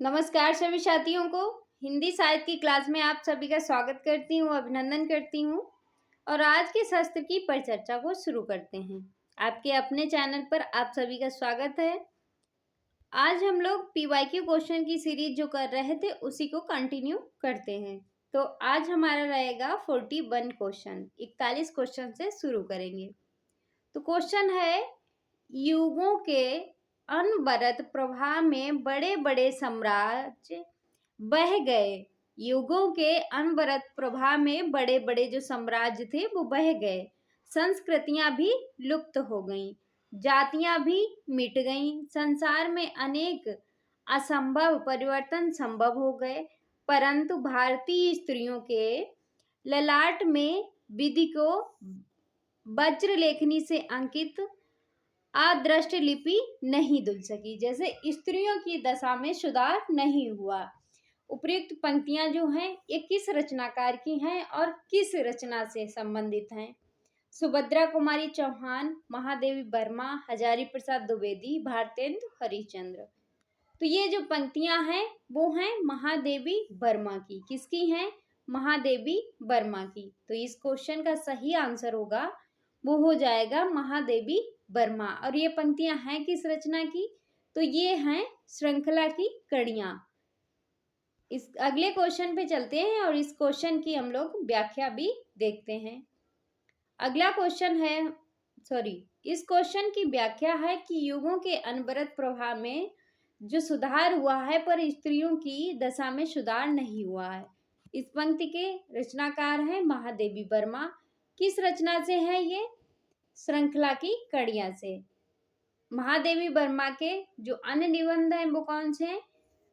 नमस्कार सभी साथियों को। हिंदी साहित्य की क्लास में आप सभी का स्वागत करती हूँ, अभिनंदन करती हूँ। और आज के शास्त्र की परिचर्चा को शुरू करते हैं। आपके अपने चैनल पर आप सभी का स्वागत है। आज हम लोग पीवाईक्यू क्वेश्चन की सीरीज जो कर रहे थे उसी को कंटिन्यू करते हैं। तो आज हमारा रहेगा 41 क्वेश्चन, 41 क्वेश्चन से शुरू करेंगे। तो क्वेश्चन है, युगों के अनवरत प्रवाह में बड़े बड़े साम्राज्य बह गए। युगों के अनवरत प्रवाह में बड़े बड़े जो साम्राज्य थे वो बह गए। संस्कृतियां भी लुप्त हो गईं, जातियां भी मिट गईं। संसार में अनेक असंभव परिवर्तन संभव हो गए, परंतु भारतीय स्त्रियों के ललाट में विधि को वज्र लेखनी से अंकित अदृष्ट लिपि नहीं धुल सकी। जैसे स्त्रियों की दशा में सुधार नहीं हुआ। उपयुक्त पंक्तियां जो हैं ये किस रचनाकार की हैं और किस रचना से संबंधित हैं? सुभद्रा कुमारी चौहान, महादेवी वर्मा, हजारी प्रसाद द्विवेदी, भारतेंदु हरिश्चंद्र। तो ये जो पंक्तियां हैं वो हैं महादेवी वर्मा की। किसकी हैं? महादेवी वर्मा की। तो इस क्वेश्चन का सही आंसर होगा, वो हो जाएगा महादेवी वर्मा। और ये पंक्तियां हैं किस रचना की? तो ये हैं श्रृंखला की कड़ियां। इस अगले क्वेश्चन पे चलते हैं और इस क्वेश्चन की हम लोग व्याख्या भी देखते हैं। अगला क्वेश्चन है, इस क्वेश्चन की व्याख्या है कि युगों के अनवरत प्रवाह में जो सुधार हुआ है पर स्त्रियों की दशा में सुधार नहीं हुआ है। इस पंक्ति के रचनाकार हैं महादेवी वर्मा। किस रचना से है ये? श्रृंखला की कड़ियां से। महादेवी वर्मा के जो अन्य निबंध हैं वो कौन से हैं?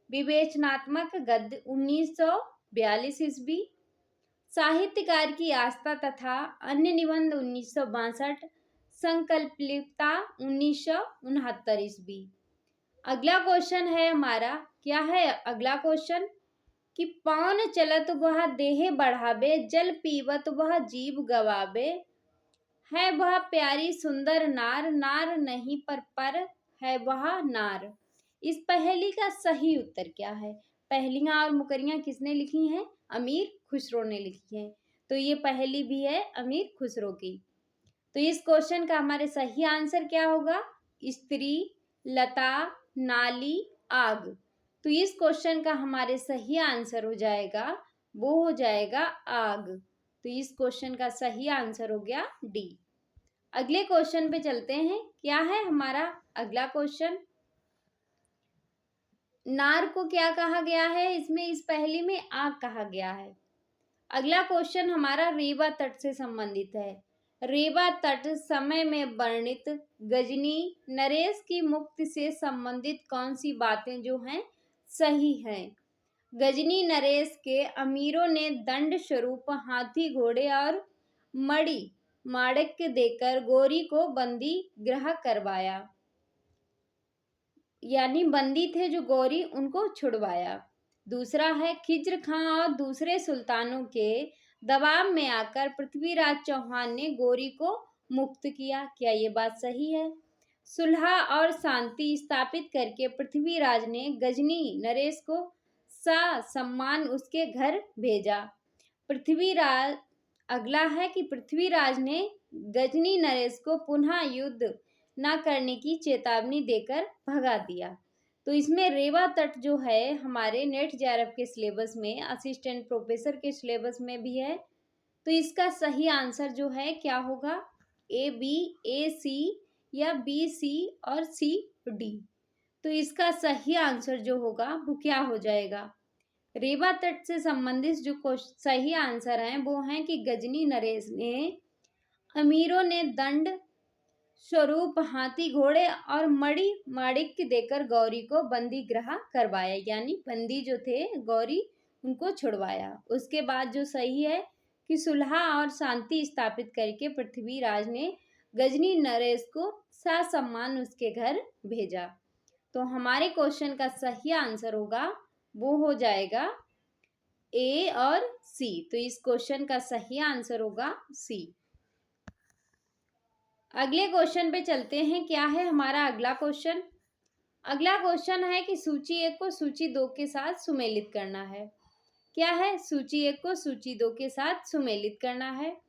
विवेचनात्मक गद्य 1942 ईस्वी, साहित्यकार की आस्था तथा अन्य निबंध 1962, संकल्पलिप्ता 1969 ईस्वी। अगला क्वेश्चन है हमारा, क्या है अगला क्वेश्चन? कि पौन चलत वह देह बढ़ावे, जल पीवत वह जीव गवावे, है वह प्यारी सुंदर नार, नार नहीं पर है वह नार। इस पहेली का सही उत्तर क्या है? पहेलियां और मुकरियां किसने लिखी हैं? अमीर खुसरो ने लिखी है। तो ये पहेली भी है अमीर खुसरो की। तो इस क्वेश्चन का हमारे सही आंसर क्या होगा? स्त्री, लता, नाली, आग। तो इस क्वेश्चन का हमारे सही आंसर हो जाएगा, वो हो जाएगा आग। तो इस क्वेश्चन का सही आंसर हो गया डी। अगले क्वेश्चन पे चलते हैं। क्या है हमारा अगला क्वेश्चन? नार को क्या कहा गया है? इसमें इस पहेली में आग कहा गया है। अगला क्वेश्चन हमारा रेवा तट से संबंधित है। रेवा तट समय में वर्णित गजनी नरेश की मुक्ति से संबंधित कौन सी बातें जो हैं सही हैं? गजनी नरेश के अमीरों ने दंड स्वरूप हाथी, घोड़े और मणि माणिक्य देकर गौरी को बंदी गृह करवाया, यानी बंदी थे जो गौरी उनको छुड़वाया। दूसरा है, खिज्र खां और दूसरे सुल्तानों के दबाव में आकर पृथ्वीराज चौहान ने गौरी को मुक्त किया। क्या ये बात सही है? सुलह और शांति स्थापित करके पृथ्वीराज ने गजनी नरेश को सम्मान उसके घर भेजा। पृथ्वीराज अगला है कि पृथ्वीराज ने गजनी नरेश को पुनः युद्ध न करने की चेतावनी देकर भगा दिया। तो इसमें रेवा तट जो है हमारे नेट जेआरएफ के सिलेबस में, असिस्टेंट प्रोफेसर के सिलेबस में भी है। तो इसका सही आंसर जो है क्या होगा? ए बी, ए सी या बी सी और सी डी। तो इसका सही आंसर जो होगा वो क्या हो जाएगा? रेवा तट से संबंधित जो सही आंसर हैं वो हैं कि गजनी नरेश ने अमीरों ने दंड स्वरूप हाथी, घोड़े और मणि माणिक्य देकर गौरी को बंदी गृह करवाया, यानी बंदी जो थे गौरी उनको छुड़वाया। उसके बाद जो सही है कि सुलह और शांति स्थापित करके पृथ्वीराज ने गजनी नरेश को ससम्मान उसके घर भेजा। तो हमारे क्वेश्चन का सही आंसर होगा, वो हो जाएगा ए और सी। तो इस क्वेश्चन का सही आंसर होगा सी। अगले क्वेश्चन पे चलते हैं। क्या है हमारा अगला क्वेश्चन? अगला क्वेश्चन है कि सूची 1 को सूची 2 के साथ सुमेलित करना है। क्या है? सूची 1 को सूची 2 के साथ सुमेलित करना है।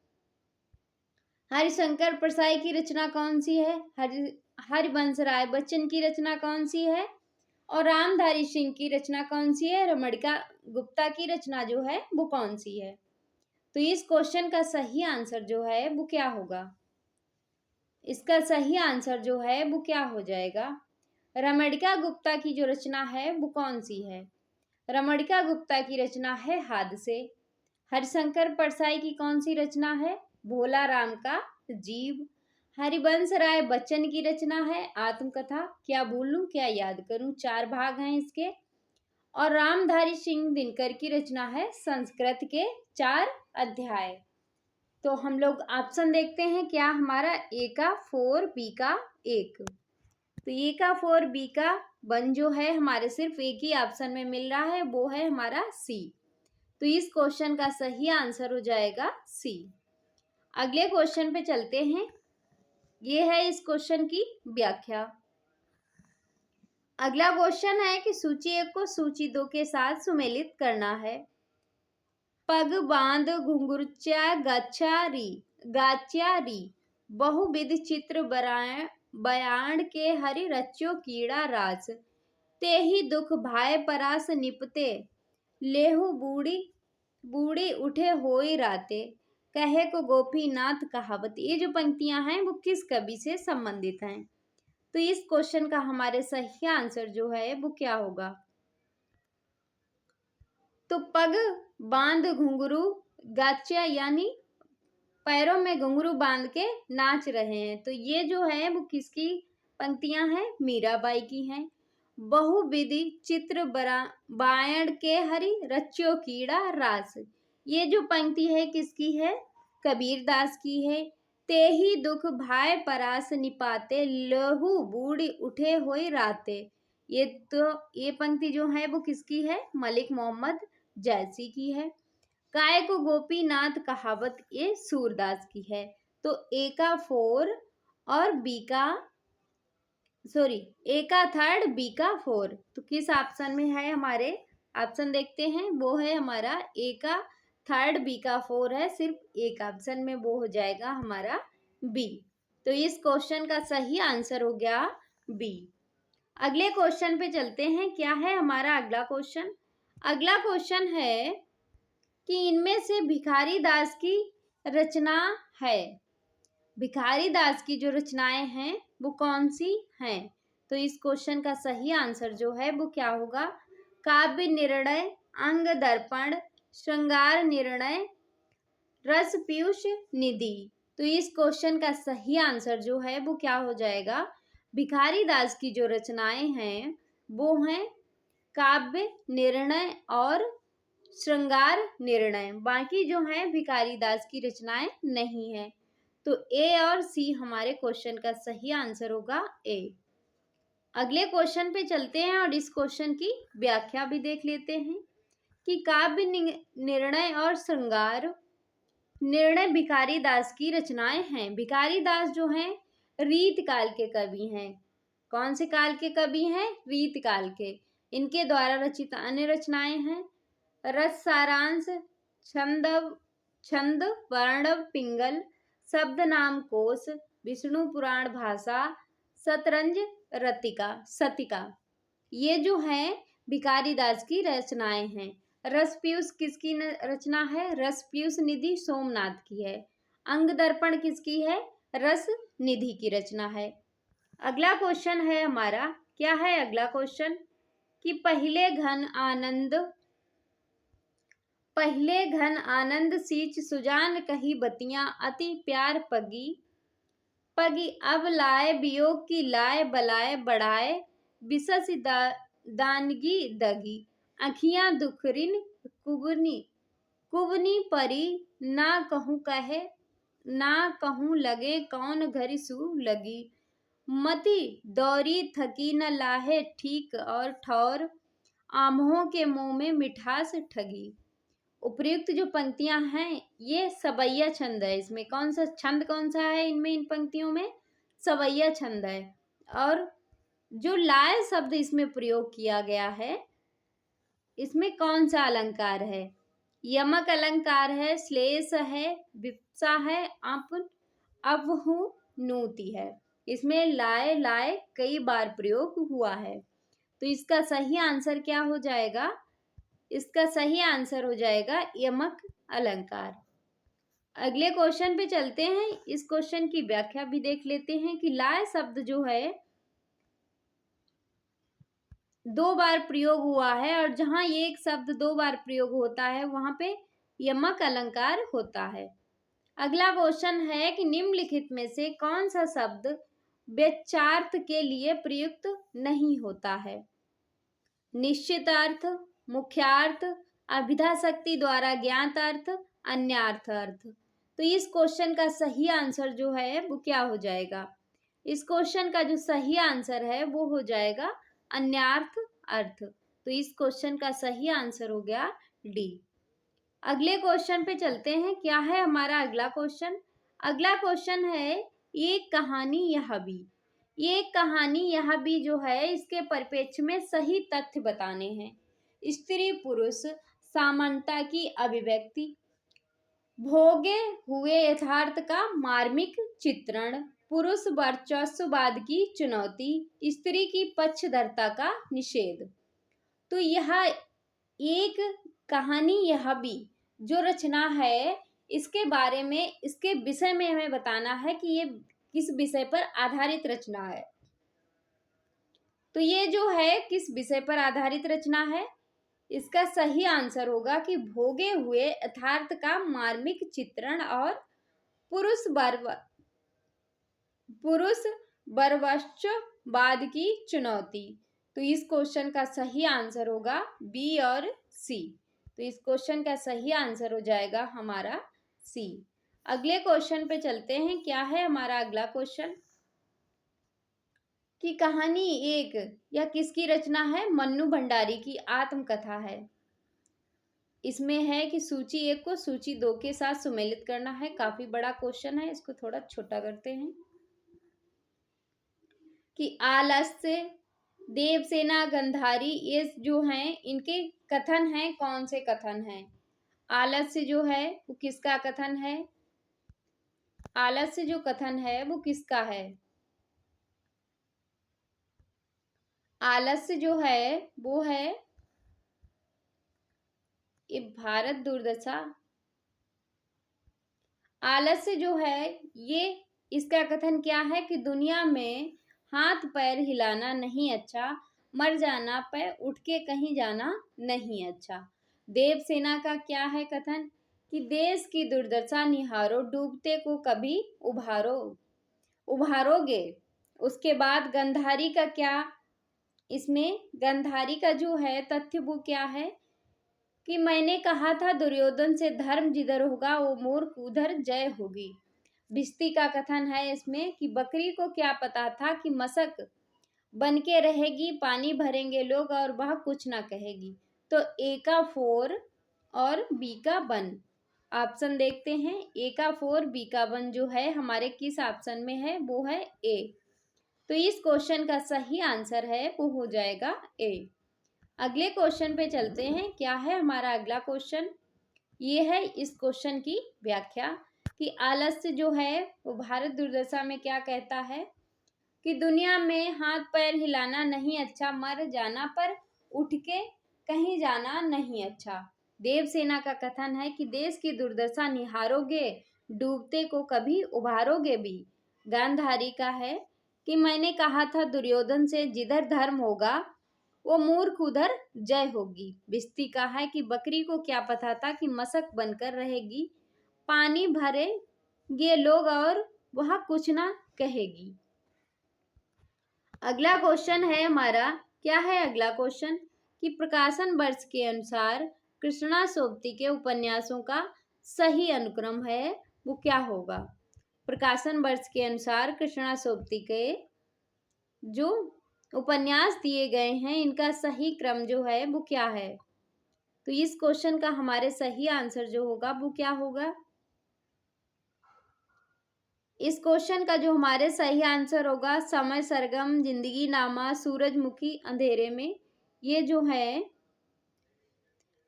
हरिशंकर परसाई की रचना कौन सी है? हरिवंश राय बच्चन की रचना कौन सी है? और रामधारी सिंह की रचना कौन सी है? रमणिका गुप्ता की रचना जो है वो कौन सी है? तो इस क्वेश्चन का सही आंसर जो है वो क्या होगा? इसका सही आंसर जो है वो क्या हो जाएगा? रमणिका गुप्ता की जो रचना है वो कौन सी है? रमणिका गुप्ता की रचना है हादसे। हरिशंकर परसाई की कौन सी रचना है? भोला राम का जीव। हरिवंश राय बच्चन की रचना है आत्मकथा क्या भूलूं क्या याद करूं, 4 भाग हैं इसके। और रामधारी सिंह दिनकर की रचना है संस्कृत के 4 अध्याय। तो हम लोग ऑप्शन देखते हैं, क्या हमारा ए का 4, बी का 1। तो ए का 4, बी का 1 जो है हमारे सिर्फ एक ही ऑप्शन में मिल रहा है, वो है हमारा सी। तो इस क्वेश्चन का सही आंसर हो जाएगा सी। अगले क्वेश्चन पे चलते हैं। ये है इस क्वेश्चन की व्याख्या। अगला क्वेश्चन है कि सूची 1 को सूची 2 के साथ सुमेलित करना है। पग बांध घुंघरुचा गाच्यारी बहुविध चित्र बयान के हरि रच्यो कीड़ा रास ते ही दुख भाय परास निपते लेहु बूढ़ी बूढ़ी उठे होई राते कहे को गोपीनाथ कहावत। ये जो पंक्तियां हैं वो किस कवि से संबंधित हैं? तो इस क्वेश्चन का हमारे सही आंसर जो है वो क्या होगा? तो पग बांध घुंघरू गाच्या यानी पैरों में घुंघरू बांध के नाच रहे हैं। तो ये जो है वो किसकी पंक्तियां हैं? मीराबाई की हैं। बहुविधि चित्र बायण के हरि रच्यो कीड़ा रास, ये जो पंक्ति है किसकी है? कबीरदास की है। ते ही दुख भाय परास निपाते लहू बूढ़ी उठे हुए राते, ये पंक्ति जो है वो किसकी है? मलिक मोहम्मद जैसी की है। काय को गोपीनाथ कहावत, ये सूरदास की है। तो ए का 4 और बी का ए का 3, बी का 4, तो किस ऑप्शन में है? हमारे ऑप्शन देखते हैं, वो है हमारा ए का 3, बी का 4 है, सिर्फ एक ऑप्शन में वो हो जाएगा हमारा बी। तो इस क्वेश्चन का सही आंसर हो गया बी। अगले क्वेश्चन पे चलते हैं। क्या है हमारा अगला क्वेश्चन? अगला क्वेश्चन है कि इनमें से भिखारी दास की रचना है। भिखारी दास की जो रचनाएं हैं वो कौन सी हैं? तो इस क्वेश्चन का सही आंसर जो है वो क्या होगा? काव्य निर्णय, अंग दर्पण, श्रृंगार निर्णय, रस पीयूष निधि। तो इस क्वेश्चन का सही आंसर जो है वो क्या हो जाएगा? भिखारी दास की जो रचनाएं हैं वो हैं काव्य निर्णय और श्रृंगार निर्णय। बाकी जो है भिखारी दास की रचनाएं नहीं है। तो ए और सी हमारे क्वेश्चन का सही आंसर होगा ए। अगले क्वेश्चन पे चलते हैं और इस क्वेश्चन की व्याख्या भी देख लेते हैं कि काव्य निर्णय और श्रृंगार निर्णय भिखारी दास की रचनाएं हैं। भिखारी दास जो हैं रीत काल के कवि हैं। कौन से काल के कवि हैं? रीत काल के। इनके द्वारा रचित अन्य रचनाएं हैं रस सारांश, छंद वर्णव पिंगल, शब्द नाम कोश, विष्णु पुराण भाषा, शतरंज सतिका। ये जो है भिखारी दास की रचनाएं हैं। रस पीयूष किसकी रचना है? रस पीयूष निधि सोमनाथ की है। अंग दर्पण किसकी है? रस निधि की रचना है। अगला क्वेश्चन है हमारा, क्या है अगला क्वेश्चन? कि पहले घन आनंद सींच सुजान कही बतियां अति प्यार पगी अब लाए वियोग की लाए बलाए बढ़ाए विशस दानगी दगी अखियां दुखरिन कुबनी परी ना कहूँ लगे कौन घरी सू लगी मति दौरी थकी न लाहे ठीक और ठौर आम्हों के मुंह में मिठास ठगी। उपयुक्त जो पंक्तियां हैं ये सवैया छंद है। इसमें कौन सा छंद कौन सा है? इनमें इन पंक्तियों में सवैया छंद है। और जो लाए शब्द इसमें प्रयोग किया गया है, इसमें कौन सा अलंकार है? यमक अलंकार है, श्लेष है, विप्सा है, अवहुनुति है। इसमें लाए लाए कई बार प्रयोग हुआ है। तो इसका सही आंसर क्या हो जाएगा? इसका सही आंसर हो जाएगा यमक अलंकार। अगले क्वेश्चन पे चलते हैं। इस क्वेश्चन की व्याख्या भी देख लेते हैं कि लाए शब्द जो है 2 बार प्रयोग हुआ है, और जहां ये एक शब्द 2 बार प्रयोग होता है वहां पे यमक अलंकार होता है। अगला क्वेश्चन है कि निम्नलिखित में से कौन सा शब्द वाच्यार्थ के लिए प्रयुक्त नहीं होता है? निश्चित अर्थ, मुख्यार्थ, अभिधा शक्ति द्वारा ज्ञात अर्थ, अन्यार्थ अर्थ। तो इस क्वेश्चन का सही आंसर जो है वो क्या हो जाएगा? इस क्वेश्चन का जो सही आंसर है वो हो जाएगा अन्यार्थ अर्थ। तो इस क्वेश्चन का सही आंसर हो गया डी। अगले क्वेश्चन पे चलते हैं। क्या है हमारा अगला क्वेश्चन? अगला क्वेश्चन है एक कहानी यह भी। ये कहानी यह भी जो है इसके परिप्रेक्ष्य में सही तथ्य बताने हैं। स्त्री पुरुष समानता की अभिव्यक्ति, भोगे हुए यथार्थ का मार्मिक चित्रण, पुरुष वर्चस्ववाद की चुनौती, स्त्री की पक्षधरता का निषेध। तो यह एक कहानी यह भी जो रचना है इसके बारे में, इसके विषय में हमें बताना है कि ये किस विषय पर आधारित रचना है। तो ये जो है किस विषय पर आधारित रचना है? इसका सही आंसर होगा कि भोगे हुए यथार्थ का मार्मिक चित्रण और पुरुष वर्चस्ववाद की चुनौती। तो इस क्वेश्चन का सही आंसर होगा बी और सी। तो इस क्वेश्चन का सही आंसर हो जाएगा हमारा सी। अगले क्वेश्चन पे चलते हैं। क्या है हमारा अगला क्वेश्चन? कि कहानी एक यह किसकी रचना है? मन्नू भंडारी की आत्मकथा है। इसमें है कि सूची 1 को सूची 2 के साथ सुमेलित करना है। काफी बड़ा क्वेश्चन है, इसको थोड़ा छोटा करते हैं। कि आलस्य, देवसेना, गंधारी, ये जो हैं इनके कथन हैं। कौन से कथन हैं? आलस्य जो है वो किसका कथन है? आलस्य जो कथन है वो किसका है? आलस्य जो है वो है ये भारत दुर्दशा। आलस्य जो है ये इसका कथन क्या है कि दुनिया में हाथ पैर हिलाना नहीं अच्छा, मर जाना पर उठ के कहीं जाना नहीं अच्छा। देवसेना का क्या है कथन? कि देश की दुर्दशा निहारो, डूबते को कभी उभारोगे। उसके बाद गंधारी का क्या? इसमें गंधारी का जो है तथ्य वो क्या है कि मैंने कहा था दुर्योधन से धर्म जिधर होगा वो मूर्ख उधर जय होगी। भिस्ती का कथन है इसमें कि बकरी को क्या पता था कि मशक बन के रहेगी, पानी भरेंगे लोग और वह कुछ ना कहेगी। तो ए का 4 और बी का 1 ऑप्शन देखते हैं। ए का 4 बी का 1 जो है हमारे किस ऑप्शन में है? वो है ए। तो इस क्वेश्चन का सही आंसर है वो हो जाएगा ए। अगले क्वेश्चन पे चलते हैं। क्या है हमारा अगला क्वेश्चन? ये है इस क्वेश्चन की व्याख्या कि आलस्य जो है वो भारत दुर्दशा में क्या कहता है कि दुनिया में हाथ पैर हिलाना नहीं अच्छा, मर जाना पर उठ के कहीं जाना नहीं अच्छा। देवसेना का कथन है कि देश की दुर्दशा निहारोगे, डूबते को कभी उभारोगे भी। गांधारी का है कि मैंने कहा था दुर्योधन से जिधर धर्म होगा वो मूर्ख उधर जय होगी। भिस्ती का है कि बकरी को क्या पता था कि मशक बनकर रहेगी, पानी भरेंगे लोग और वह कुछ ना कहेगी। अगला क्वेश्चन है हमारा। क्या है अगला क्वेश्चन? कि प्रकाशन वर्ष के अनुसार कृष्णा सोबती के उपन्यासों का सही अनुक्रम है वो क्या होगा? प्रकाशन वर्ष के अनुसार कृष्णा सोबती के जो उपन्यास दिए गए हैं इनका सही क्रम जो है वो क्या है? तो इस क्वेश्चन का हमारे सही आंसर जो होगा वो क्या होगा? इस क्वेश्चन का जो हमारे सही आंसर होगा, समय सरगम, जिंदगी नामा, सूरजमुखी, अंधेरे में, ये जो है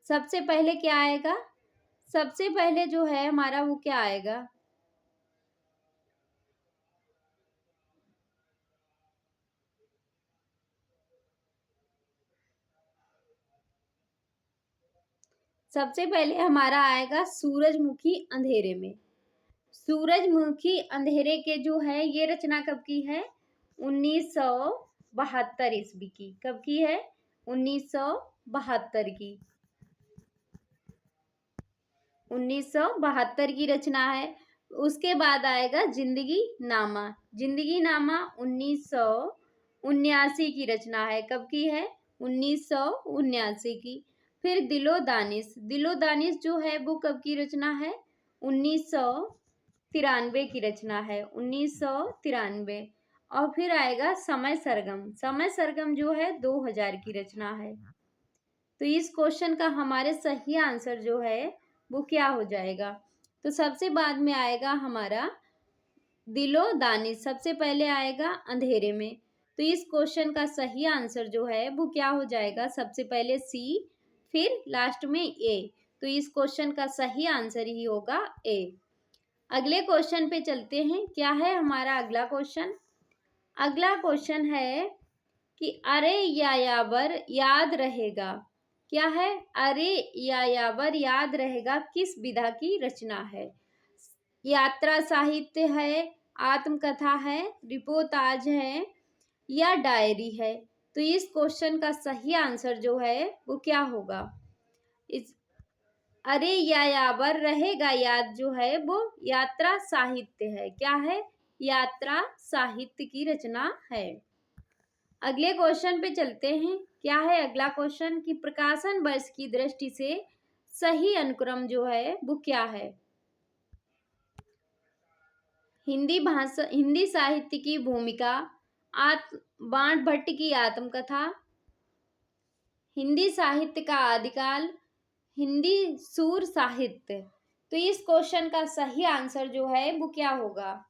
सबसे पहले क्या आएगा? सबसे पहले जो है हमारा वो क्या आएगा? सबसे पहले हमारा आएगा सूरजमुखी अंधेरे में। सूरजमुखी अंधेरे के जो है ये रचना कब की है? 1972 ईस्वी की। कब की है? 1972 की। 1972 की रचना है। उसके बाद आएगा जिंदगी नामा। जिंदगी नामा 1979 की रचना है। कब की है? 1979 की। फिर दिलो दानिश। दिलो दानिश जो है वो कब की रचना है? 1993 की रचना है। 1993। और फिर आएगा समय सरगम। समय सरगम जो है 2000 की रचना है। तो इस क्वेश्चन का हमारे सही आंसर जो है वो क्या हो जाएगा? तो सबसे बाद में आएगा हमारा दिलो दानिश। सबसे पहले आएगा अंधेरे में। तो इस क्वेश्चन का सही आंसर जो है वो क्या हो जाएगा? सबसे पहले सी, फिर लास्ट में ए। तो इस क्वेश्चन का सही आंसर ही होगा ए। अगले क्वेश्चन पे चलते हैं। क्या है हमारा अगला क्वेश्चन? अगला क्वेश्चन है कि अरे यायावर याद रहेगा। क्या है? अरे यायावर याद रहेगा किस विधा की रचना है? यात्रा साहित्य है, आत्मकथा है, रिपोर्टाज है या डायरी है? तो इस क्वेश्चन का सही आंसर जो है वो क्या होगा? इस अरे यायावर रहेगा याद जो है वो यात्रा साहित्य है। क्या है? यात्रा साहित्य की रचना है। अगले क्वेश्चन पे चलते हैं। क्या है अगला क्वेश्चन? कि प्रकाशन वर्ष की दृष्टि से सही अनुक्रम जो है वो क्या है? हिंदी साहित्य की भूमिका, बाण भट्ट की आत्मकथा, हिंदी साहित्य का आदिकाल, हिंदी सूर साहित्य। तो इस क्वेश्चन का सही आंसर जो है वो क्या होगा?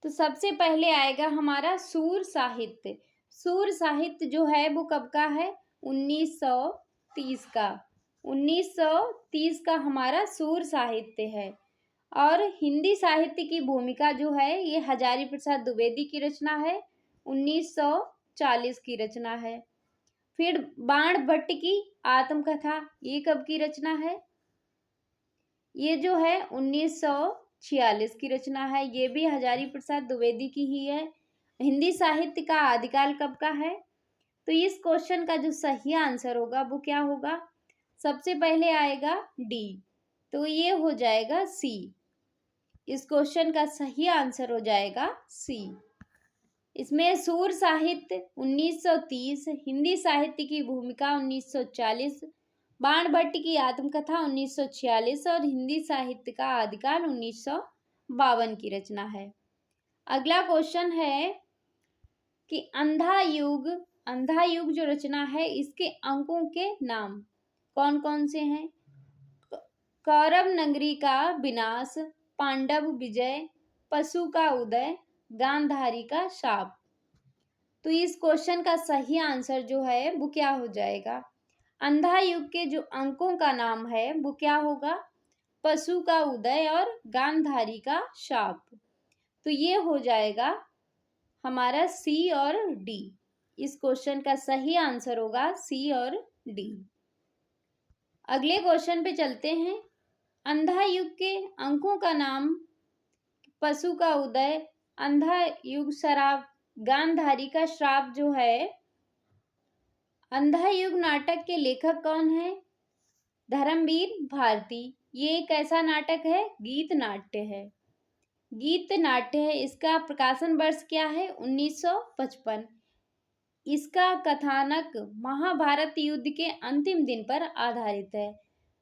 तो सबसे पहले आएगा हमारा सूर साहित्य। सूर साहित्य जो है वो कब का है? 1930 का। 1930 का हमारा सूर साहित्य है। और हिंदी साहित्य की भूमिका जो है ये हजारी प्रसाद द्विवेदी की रचना है। 1940 की रचना है। फिर बाण भट्ट की आत्मकथा, ये कब की रचना है? ये जो है 1946 की रचना है। ये भी हजारी प्रसाद द्विवेदी की ही है। हिंदी साहित्य का आदिकाल कब का है? तो इस क्वेश्चन का जो सही आंसर होगा वो क्या होगा? सबसे पहले आएगा डी। तो ये हो जाएगा सी। इस क्वेश्चन का सही आंसर हो जाएगा सी। इसमें सूर साहित्य 1930, हिंदी साहित्य की भूमिका 1940, बाण भट्ट की आत्मकथा 1946 और हिंदी साहित्य का आदिकाल 1952 की रचना है। अगला क्वेश्चन है कि अंधा युग जो रचना है इसके अंकों के नाम कौन कौन से हैं? कौरव नगरी का विनाश, पांडव विजय, पशु का उदय, गांधारी का शाप। तो इस क्वेश्चन का सही आंसर जो है वो क्या हो जाएगा? अंधा युग के जो अंकों का नाम है वो क्या होगा? पशु का उदय और गांधारी का शाप। तो ये हो जाएगा हमारा सी और डी। इस क्वेश्चन का सही आंसर होगा सी और डी। अगले क्वेश्चन पे चलते हैं। अंधा युग के अंकों का नाम, पशु का उदय, अंधा युग, शराब, गांधारी का श्राप जो है। अंधा युग नाटक के लेखक कौन है? धर्मवीर भारती। ये एक ऐसा नाटक है, गीत नाट्य है। गीत नाट्य है। इसका प्रकाशन वर्ष क्या है? 1955। इसका कथानक महाभारत युद्ध के अंतिम दिन पर आधारित है।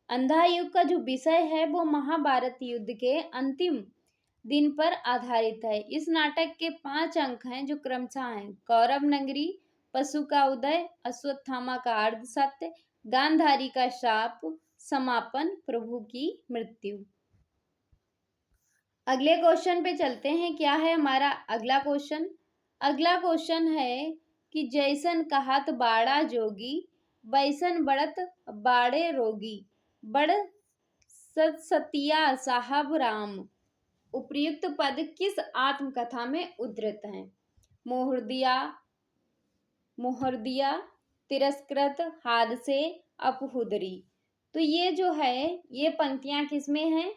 अंधा युग का जो विषय है वो महाभारत युद्ध के अंतिम दिन पर आधारित है। इस नाटक के 5 अंक हैं जो क्रमशः हैं कौरव नगरी, पशु का उदय, अश्वत्थामा का अर्ध सत्य, गांधारी का शाप, समापन, प्रभु की मृत्यु। अगले क्वेश्चन पे चलते हैं। क्या है हमारा अगला क्वेश्चन? अगला क्वेश्चन है कि जैसन कहात बाड़ा जोगी, बैसन बढ़त बाड़े रोगी, बड़ सत सतिया साहब राम। उपयुक्त पद किस आत्मकथा में उद्धृत हैं? मोहर्दिया, मोहर्दिया, तिरस्कृत, हादसे, अपहुदरी। तो ये जो है ये पंक्तियां किस में हैं?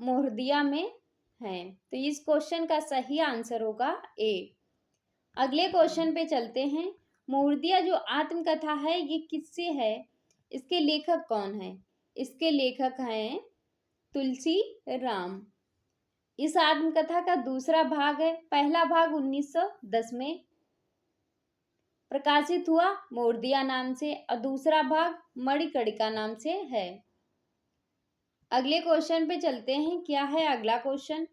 मोहर्दिया में हैं। तो इस क्वेश्चन का सही आंसर होगा ए। अगले क्वेश्चन पे चलते हैं। मोहर्दिया जो आत्मकथा है ये किससे है? इसके लेखक कौन है? इसके लेखक हैं तुलसी राम। इस आत्मकथा का दूसरा भाग है, पहला भाग 1910 में प्रकाशित हुआ मोहर्दिया नाम से, और दूसरा भाग मणिकर्णिका नाम से है। अगले क्वेश्चन पे चलते हैं। क्या है अगला क्वेश्चन?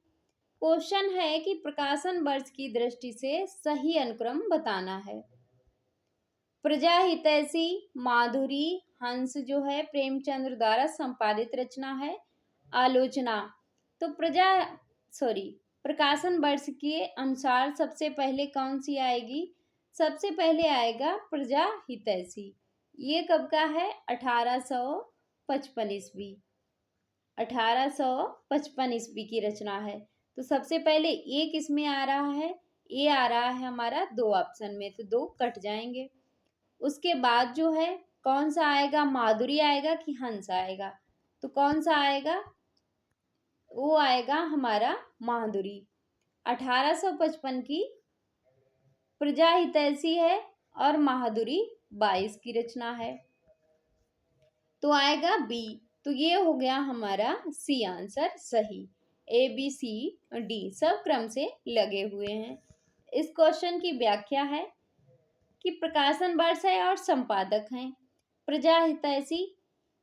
क्वेश्चन है कि प्रकाशन वर्ष की दृष्टि से सही अनुक्रम बताना है। प्रजा हितैषी, माधुरी, हंस जो है प्रेमचंद्र द्वारा संपादित रचना है। आलोचना तो प्रकाशन वर्ष के अनुसार सबसे पहले कौन सी आएगी? सबसे पहले आएगा प्रजा हितैषी। ये कब का है? 1855 ईस्वी। 1855 ईस्वी की रचना है। तो सबसे पहले ये किस में आ रहा है? ये आ रहा है हमारा दो ऑप्शन में, तो दो कट जाएंगे। उसके बाद जो है कौन सा आएगा? माधुरी आएगा कि हंस आएगा? तो कौन सा आएगा? वो आएगा हमारा माधुरी। 1855 की प्रजा हितैषी है और माधुरी 22 की रचना है, तो आएगा बी। तो ये हो गया हमारा सी आंसर सही। ए बी सी डी सब क्रम से लगे हुए हैं। इस क्वेश्चन की व्याख्या है कि प्रकाशन वर्ष है और संपादक हैं प्रजा हितैषी।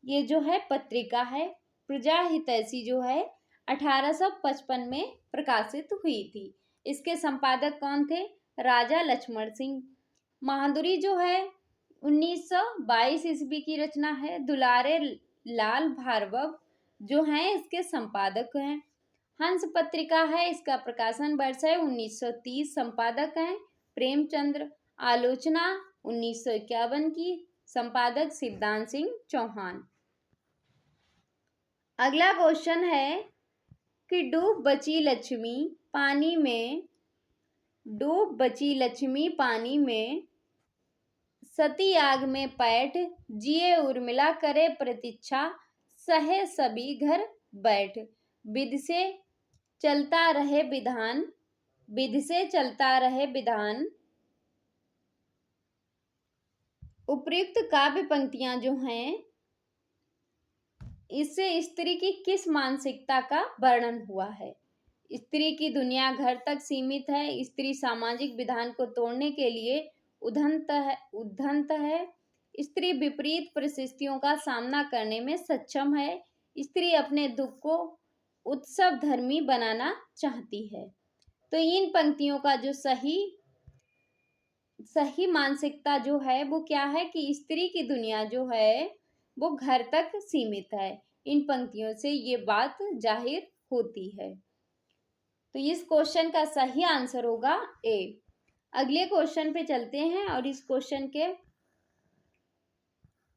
ये जो है पत्रिका है। प्रजा हितैषी जो है 1855 में प्रकाशित हुई थी। इसके संपादक कौन थे? राजा लक्ष्मण सिंह। माधुरी जो है 1922 ईस्वी की रचना है। दुलारे लाल भार्गव जो हैं इसके संपादक हैं। हंस पत्रिका है, इसका प्रकाशन वर्ष है 1930। संपादक हैं प्रेमचंद्र। आलोचना 1951 की, संपादक सिद्धांत सिंह चौहान। अगला क्वेश्चन है कि डूब बची लक्ष्मी पानी में, डूब बची लक्ष्मी पानी में, सती आग में पैठ, जिए उर्मिला करे प्रतीक्षा, सहे सभी घर बैठ, विधि से चलता रहे विधान, विधि से चलता रहे विधान। उपयुक्त काव्य पंक्तियां जो हैं इससे स्त्री की किस मानसिकता का वर्णन हुआ है? स्त्री की दुनिया घर तक सीमित है, स्त्री सामाजिक विधान को तोड़ने के लिए उद्यत है, स्त्री विपरीत परिस्थितियों का सामना करने में सक्षम है, स्त्री अपने दुख को उत्सव धर्मी बनाना चाहती है। तो इन पंक्तियों का जो सही मानसिकता जो है वो क्या है कि स्त्री की दुनिया जो है वो घर तक सीमित है। इन पंक्तियों से ये बात जाहिर होती है। तो इस क्वेश्चन का सही आंसर होगा ए। अगले क्वेश्चन पे चलते हैं और इस क्वेश्चन के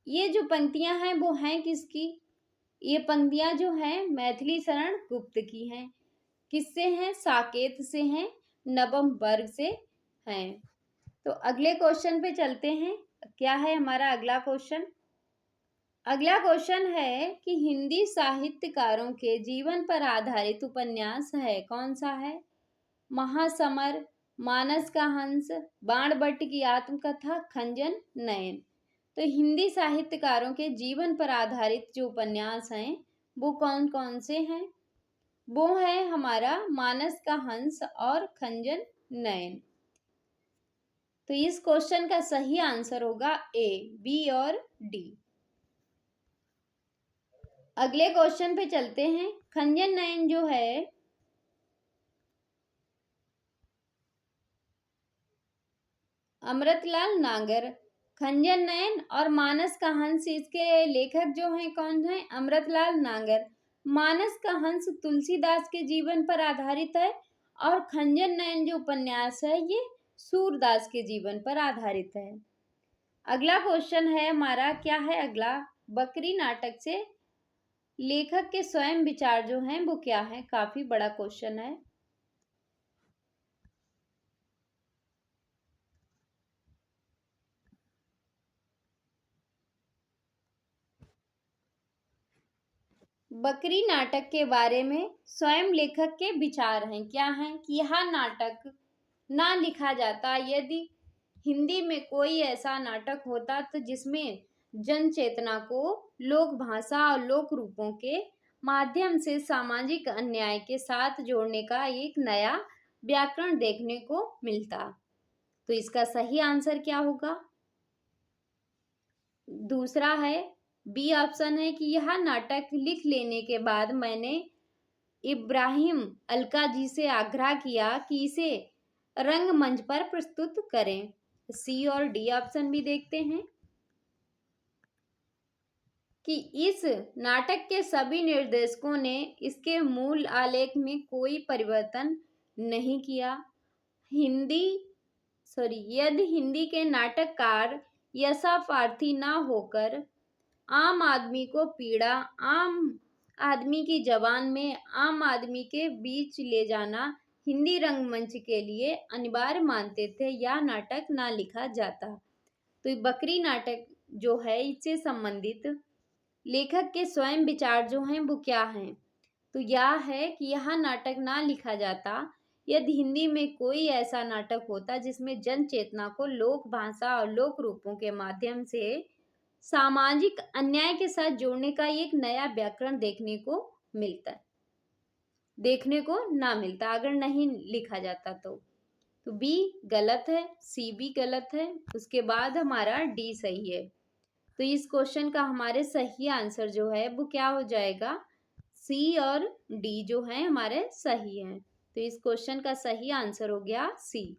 ये जो पंक्तियां हैं वो हैं किसकी? ये पंक्तियां जो हैं मैथिली शरण गुप्त की हैं। किससे हैं? साकेत से हैं, नवम वर्ग से हैं। तो अगले क्वेश्चन पे चलते हैं। क्या है हमारा अगला क्वेश्चन? अगला क्वेश्चन है कि हिंदी साहित्यकारों के जीवन पर आधारित उपन्यास है, कौन सा है? महासमर, मानस का हंस, बाणभट्ट की आत्मकथा, खंजन नयन। तो हिंदी साहित्यकारों के जीवन पर आधारित जो उपन्यास हैं वो कौन कौन से हैं? वो है हमारा मानस का हंस और खंजन नयन। तो इस क्वेश्चन का सही आंसर होगा ए, बी और डी। अगले क्वेश्चन पे चलते हैं। खंजन नयन जो है अमृतलाल नागर। खंजन नयन और मानस का हंस इसके लेखक जो हैं कौन हैं? अमृतलाल नागर। मानस का हंस तुलसीदास के जीवन पर आधारित है और खंजन नयन जो उपन्यास है ये सूरदास के जीवन पर आधारित है। अगला क्वेश्चन है हमारा, क्या है अगला, बकरी नाटक से लेखक के स्वयं विचार जो हैं वो क्या है। काफी बड़ा क्वेश्चन है। बकरी नाटक के बारे में स्वयं लेखक के विचार हैं, क्या हैं कि यह नाटक ना लिखा जाता यदि हिंदी में कोई ऐसा नाटक होता तो जिसमें जन चेतना को लोक भाषा और लोक रूपों के माध्यम से सामाजिक अन्याय के साथ जोड़ने का एक नया व्याकरण देखने को मिलता। तो इसका सही आंसर क्या होगा? दूसरा है, बी ऑप्शन है कि यह नाटक लिख लेने के बाद मैंने इब्राहिम अलकाजी से आग्रह किया कि इसे रंगमंच पर प्रस्तुत करें। सी और डी ऑप्शन भी देखते हैं कि इस नाटक के सभी निर्देशकों ने इसके मूल आलेख में कोई परिवर्तन नहीं किया। यदि हिंदी के नाटककार यशाफार्थी ना होकर आम आदमी को पीड़ा आम आदमी की जबान में आम आदमी के बीच ले जाना हिंदी रंगमंच के लिए अनिवार्य मानते थे, यह नाटक ना लिखा जाता। तो बकरी नाटक जो है इससे संबंधित लेखक के स्वयं विचार जो हैं वो क्या हैं? तो यह है कि यह नाटक ना लिखा जाता यदि हिंदी में कोई ऐसा नाटक होता जिसमें जन चेतना को लोक भाषा और लोक रूपों के माध्यम से सामाजिक अन्याय के साथ जोड़ने का एक नया व्याकरण देखने को ना मिलता अगर नहीं लिखा जाता। तो बी गलत है, सी भी गलत है, उसके बाद हमारा डी सही है। तो इस क्वेश्चन का हमारे सही आंसर जो है वो क्या हो जाएगा? सी और डी जो है हमारे सही हैं। तो इस क्वेश्चन का सही आंसर हो गया सी।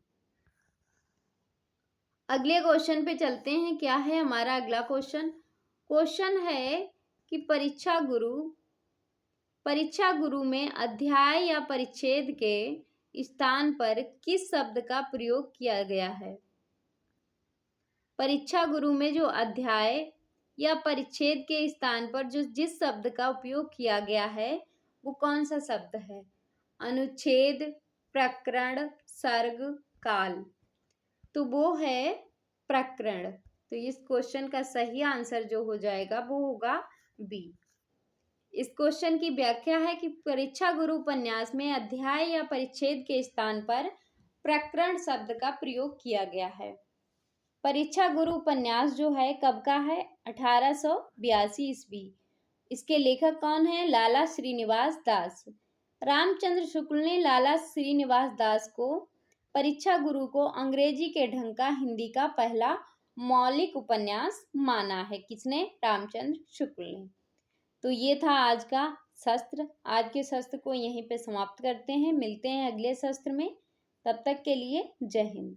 अगले क्वेश्चन पे चलते हैं। क्या है हमारा अगला क्वेश्चन? क्वेश्चन है कि परीक्षा गुरु में अध्याय या परिच्छेद के स्थान पर किस शब्द का प्रयोग किया गया है? परीक्षा गुरु में जो अध्याय या परिच्छेद के स्थान पर जो जिस शब्द का उपयोग किया गया है वो कौन सा शब्द है? अनुच्छेद, प्रकरण, सर्ग, काल। तो वो है प्रकरण। तो इस क्वेश्चन का सही आंसर जो हो जाएगा वो होगा बी। इस क्वेश्चन की व्याख्या है कि परीक्षा गुरु उपन्यास में अध्याय या परिच्छेद के स्थान पर प्रकरण शब्द का प्रयोग किया गया है। परीक्षा गुरु उपन्यास जो है कब का है? 1882 ईस्वी। इसके लेखक कौन है? लाला श्रीनिवास दास। रामचंद्र शुक्ल ने लाला श्रीनिवास दास को परीक्षा गुरु को अंग्रेजी के ढंग का हिंदी का पहला मौलिक उपन्यास माना है। किसने? रामचंद्र शुक्ल ने। तो ये था आज का शस्त्र। आज के शस्त्र को यहीं पे समाप्त करते हैं। मिलते हैं अगले शस्त्र में। तब तक के लिए जय हिंद।